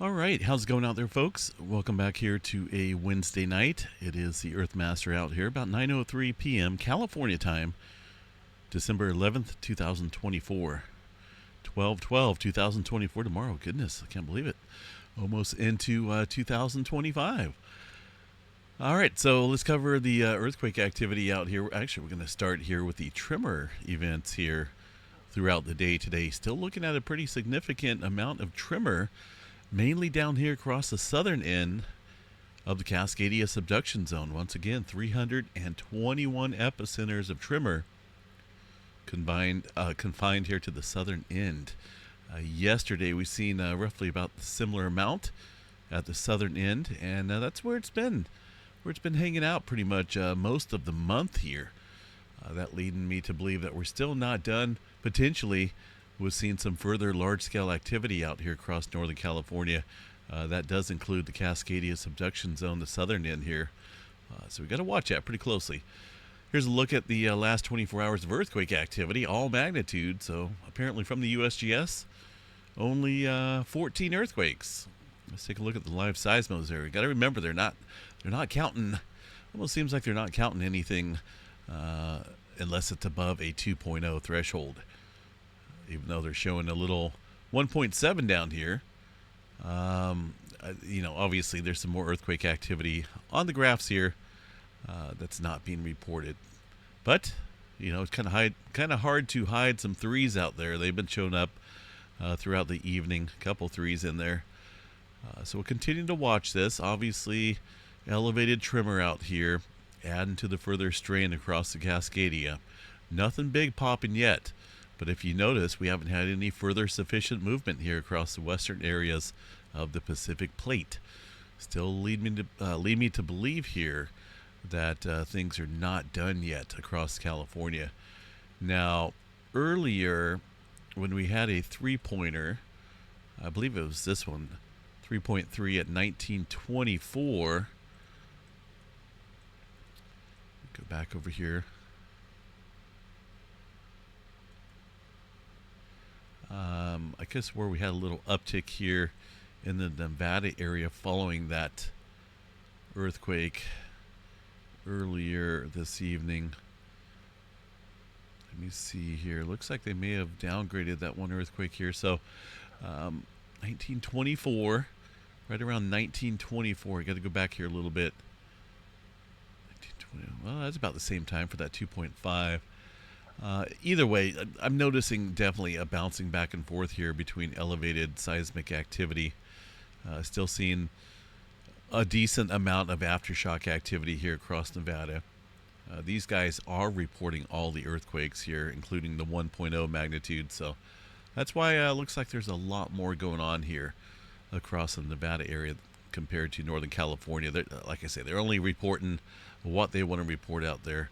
All right, how's it going out there, folks? Welcome back here to a Wednesday night. It is the Earthmaster out here, about 9:03 p.m. California time, December 11th, 2024. 12/12/2024 tomorrow. Goodness, I can't believe it. Almost into 2025. All right, so let's cover the earthquake activity out here. Actually, we're going to start here with the Tremor events here throughout the day today. Still looking at a pretty significant amount of tremor, mainly down here across the southern end of the Cascadia subduction zone. Once again, 321 epicenters of tremor confined here to the southern end. Yesterday, we seen roughly about the similar amount at the southern end, and that's where it's been hanging out pretty much most of the month here. That leading me to believe that we're still not done, potentially, with seeing some further large-scale activity out here across Northern California. That does include the Cascadia subduction zone, the southern end here. So we got to watch that pretty closely. Here's a look at the last 24 hours of earthquake activity, all magnitude. So apparently from the USGS, only 14 earthquakes. Let's take a look at the live seismos there. You got to remember they're not counting. Almost seems like they're not counting anything unless it's above a 2.0 threshold. Even though they're showing a little 1.7 down here. Obviously there's some more earthquake activity on the graphs here that's not being reported. But, it's kind of hard to hide some threes out there. They've been showing up throughout the evening, a couple threes in there. So we'll continue to watch this. Obviously, elevated tremor out here, adding to the further strain across the Cascadia. Nothing big popping yet, but if you notice, we haven't had any further sufficient movement here across the western areas of the Pacific Plate. Still lead me to believe here that things are not done yet across California. Now, earlier, when we had a three-pointer, I believe it was this one, 3.3 at 1924. Go back over here. I guess where we had a little uptick here in the Nevada area following that earthquake earlier this evening. Let me see here. Looks like they may have downgraded that one earthquake here. So 1924, right around 1924. I got to go back here a little bit. 1920. Well, that's about the same time for that 2.5. Either way, I'm noticing definitely a bouncing back and forth here between elevated seismic activity. Still seeing a decent amount of aftershock activity here across Nevada. These guys are reporting all the earthquakes here, including the 1.0 magnitude. So that's why it looks like there's a lot more going on here across the Nevada area compared to Northern California. Like I say, they're only reporting what they want to report out there.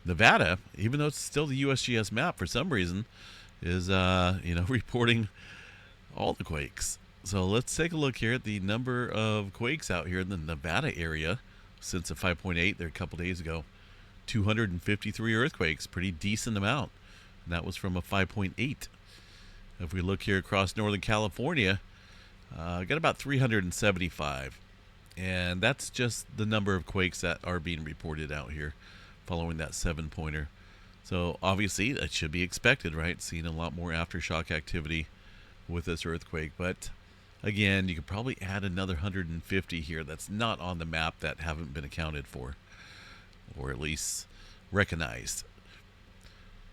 Nevada, even though it's still the USGS map for some reason, is reporting all the quakes. So let's take a look here at the number of quakes out here in the Nevada area since a 5.8 there a couple days ago. 253 earthquakes, pretty decent amount. And that was from a 5.8. If we look here across Northern California, got about 375. And that's just the number of quakes that are being reported out here following that 7-pointer. So obviously that should be expected, right? Seeing a lot more aftershock activity with this earthquake. But again, you could probably add another 150 here that's not on the map that haven't been accounted for, or at least recognized.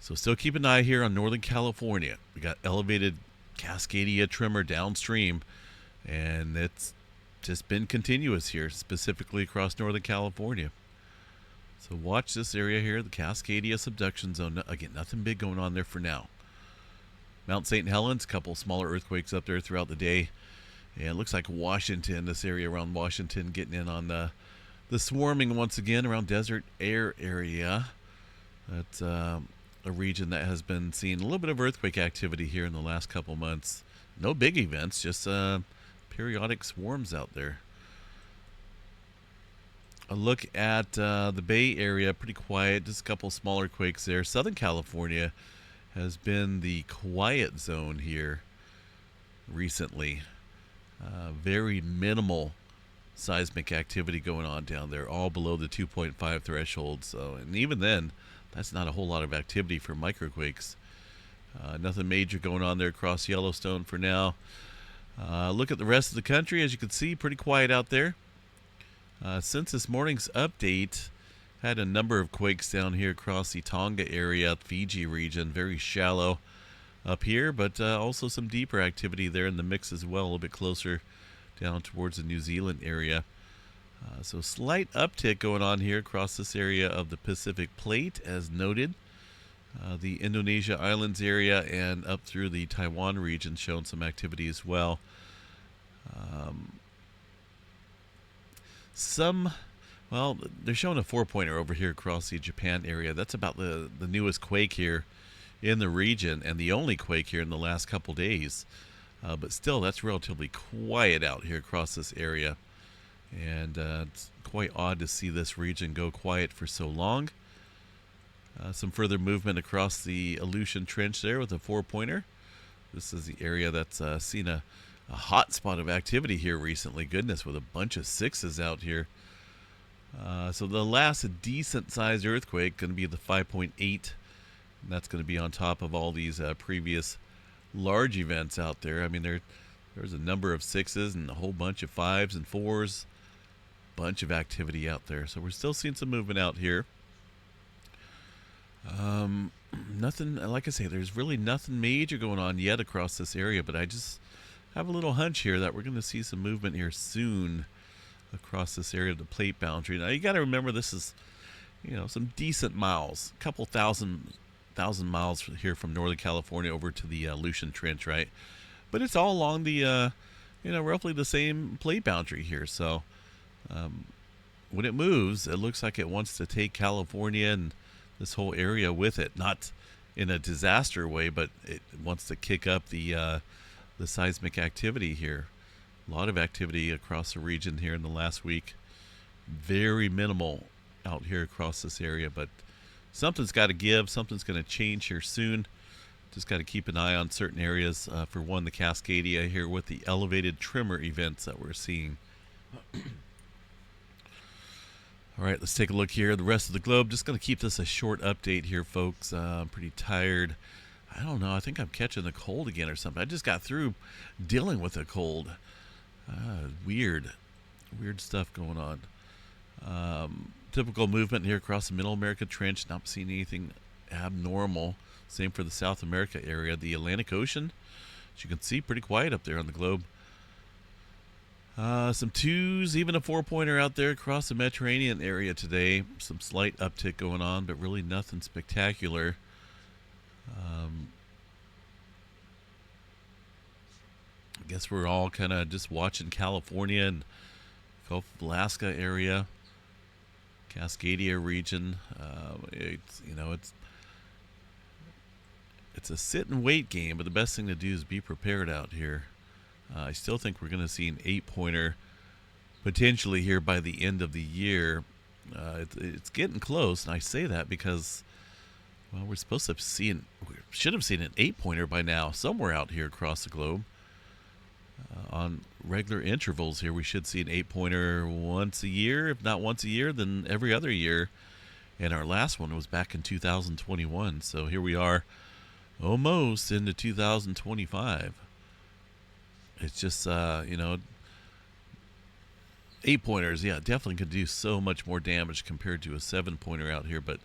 So still keep an eye here on Northern California. We got elevated Cascadia tremor downstream, and it's just been continuous here, specifically across Northern California. So watch this area here, the Cascadia subduction zone. Again, nothing big going on there for now. Mount St. Helens, a couple smaller earthquakes up there throughout the day. And it looks like Washington, this area around Washington, getting in on the swarming once again around Desert Air area. That's a region that has been seeing a little bit of earthquake activity here in the last couple months. No big events, just periodic swarms out there. A look at the Bay Area, pretty quiet, just a couple smaller quakes there. Southern California has been the quiet zone here recently. Very minimal seismic activity going on down there, all below the 2.5 threshold. So, and even then, that's not a whole lot of activity for microquakes. Nothing major going on there across Yellowstone for now. Look at the rest of the country. As you can see, pretty quiet out there. Since this morning's update, had a number of quakes down here across the Tonga area, Fiji region, very shallow up here, but also some deeper activity there in the mix as well, a little bit closer down towards the New Zealand area. So slight uptick going on here across this area of the Pacific Plate, as noted. The Indonesia Islands area and up through the Taiwan region showing some activity as well. Well, they're showing a 4-pointer over here across the Japan area. That's about the newest quake here in the region and the only quake here in the last couple days. But still, that's relatively quiet out here across this area. And it's quite odd to see this region go quiet for so long. Some further movement across the Aleutian Trench there with a 4-pointer. This is the area that's seen a hot spot of activity here recently. Goodness, with a bunch of 6s out here. So the last decent-sized earthquake going to be the 5.8. And that's going to be on top of all these previous large events out there. I mean, there's a number of 6s and a whole bunch of 5s and 4s. Bunch of activity out there. So we're still seeing some movement out here. Nothing, like I say, there's really nothing major going on yet across this area, but I just have a little hunch here that we're going to see some movement here soon across this area of the plate boundary. Now you got to remember, this is, some decent miles, a couple thousand miles here from Northern California over to the Aleutian Trench, right? But it's all along the, roughly the same plate boundary here. So when it moves, it looks like it wants to take California and this whole area with it, not in a disaster way, but it wants to kick up the seismic activity here. A lot of activity across the region here in the last week. Very minimal out here across this area, but something's got to give. Something's going to change here soon. Just got to keep an eye on certain areas. For one, the Cascadia here with the elevated tremor events that we're seeing. All right, let's take a look here. The rest of the globe. Just going to keep this a short update here, folks. I'm pretty tired. I don't know. I think I'm catching the cold again or something. I just got through dealing with a cold. Weird stuff going on. Typical movement here across the Middle America Trench. Not seeing anything abnormal. Same for the South America area. The Atlantic Ocean, as you can see, pretty quiet up there on the globe. Some 2s, even a 4-pointer out there across the Mediterranean area today. Some slight uptick going on, but really nothing spectacular. I guess we're all kind of just watching California and Gulf of Alaska area, Cascadia region. It's a sit and wait game, but the best thing to do is be prepared out here. I still think we're going to see an 8-pointer potentially here by the end of the year. It's getting close, and I say that because, well, we should have seen an 8-pointer by now somewhere out here across the globe. On regular intervals here, we should see an 8-pointer once a year. If not once a year, then every other year. And our last one was back in 2021. So here we are, almost into 2025. It's just, 8-pointers, yeah, definitely could do so much more damage compared to a 7-pointer out here. But,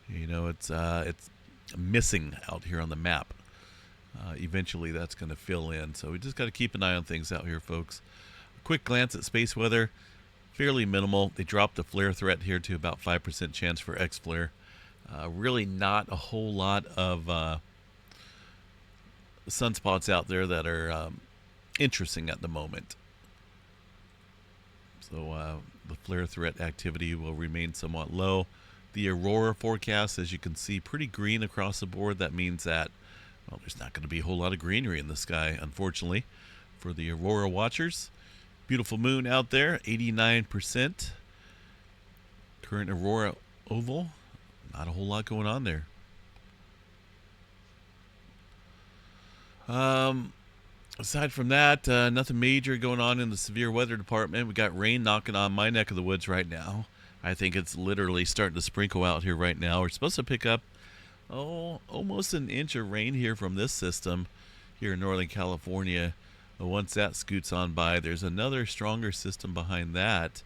it's missing out here on the map. Eventually that's going to fill in. So we just got to keep an eye on things out here, folks. A quick glance at space weather. Fairly minimal. They dropped the flare threat here to about 5% chance for X-flare. Really not a whole lot of sunspots out there that are interesting at the moment. So the flare threat activity will remain somewhat low. The aurora forecast, as you can see, pretty green across the board. That means that, well, there's not going to be a whole lot of greenery in the sky, unfortunately, for the aurora watchers. Beautiful moon out there, 89%. Current aurora oval, not a whole lot going on there. Aside from that, nothing major going on in the severe weather department. We got rain knocking on my neck of the woods right now. I think it's literally starting to sprinkle out here right now. We're supposed to pick up, almost an inch of rain here from this system here in Northern California. Once that scoots on by, there's another stronger system behind that.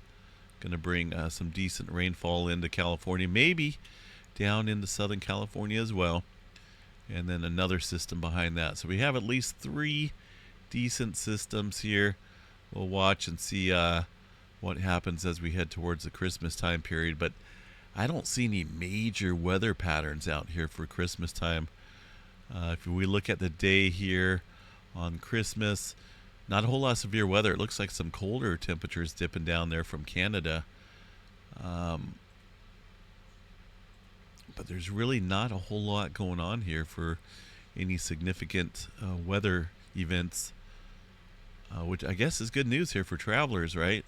Going to bring some decent rainfall into California, maybe down into Southern California as well. And then another system behind that. So we have at least 3 decent systems here. We'll watch and see what happens as we head towards the Christmas time period. But I don't see any major weather patterns out here for Christmas time. If we look at the day here on Christmas, not a whole lot of severe weather. It looks like some colder temperatures dipping down there from Canada. But there's really not a whole lot going on here for any significant weather events, which I guess is good news here for travelers, right?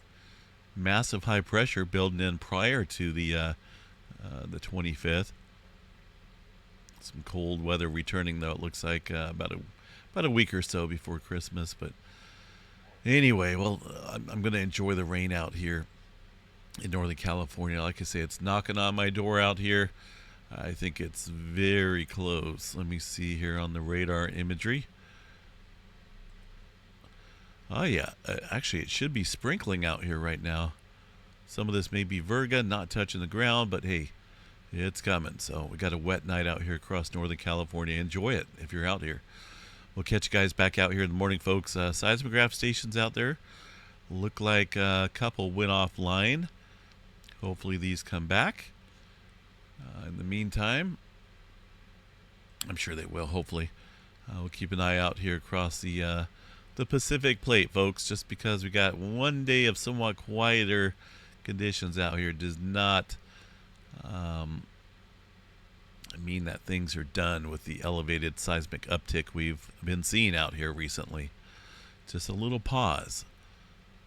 Massive high pressure building in prior to the 25th. Some cold weather returning, though. It looks like about a week or so before Christmas. But anyway, well, I'm going to enjoy the rain out here in Northern California. Like I say, it's knocking on my door out here. I think it's very close. Let me see here on the radar imagery. Oh yeah, actually it should be sprinkling out here right now. Some of this may be virga, not touching the ground, but hey, it's coming. So we got a wet night out here across Northern California. Enjoy it if you're out here. We'll catch you guys back out here in the morning, folks. Seismograph stations out there. Look like a couple went offline. Hopefully these come back. In the meantime, I'm sure they will, hopefully. We'll keep an eye out here across the Pacific Plate, folks. Just because we got one day of somewhat quieter conditions out here does not mean that things are done with the elevated seismic uptick we've been seeing out here recently. Just a little pause.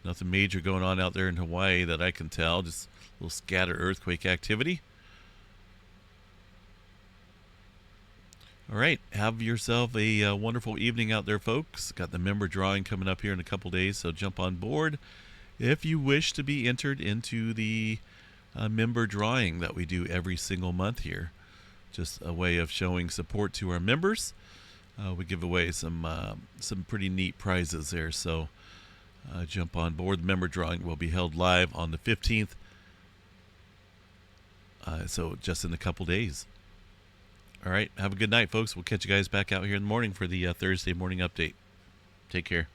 Nothing major going on out there in Hawaii that I can tell. Just a little scattered earthquake activity. All right, have yourself a wonderful evening out there, folks. Got the member drawing coming up here in a couple days, so jump on board if you wish to be entered into the member drawing that we do every single month here. Just a way of showing support to our members. We give away some pretty neat prizes there, so jump on board. The member drawing will be held live on the 15th, so just in a couple days. All right, have a good night, folks. We'll catch you guys back out here in the morning for the Thursday morning update. Take care.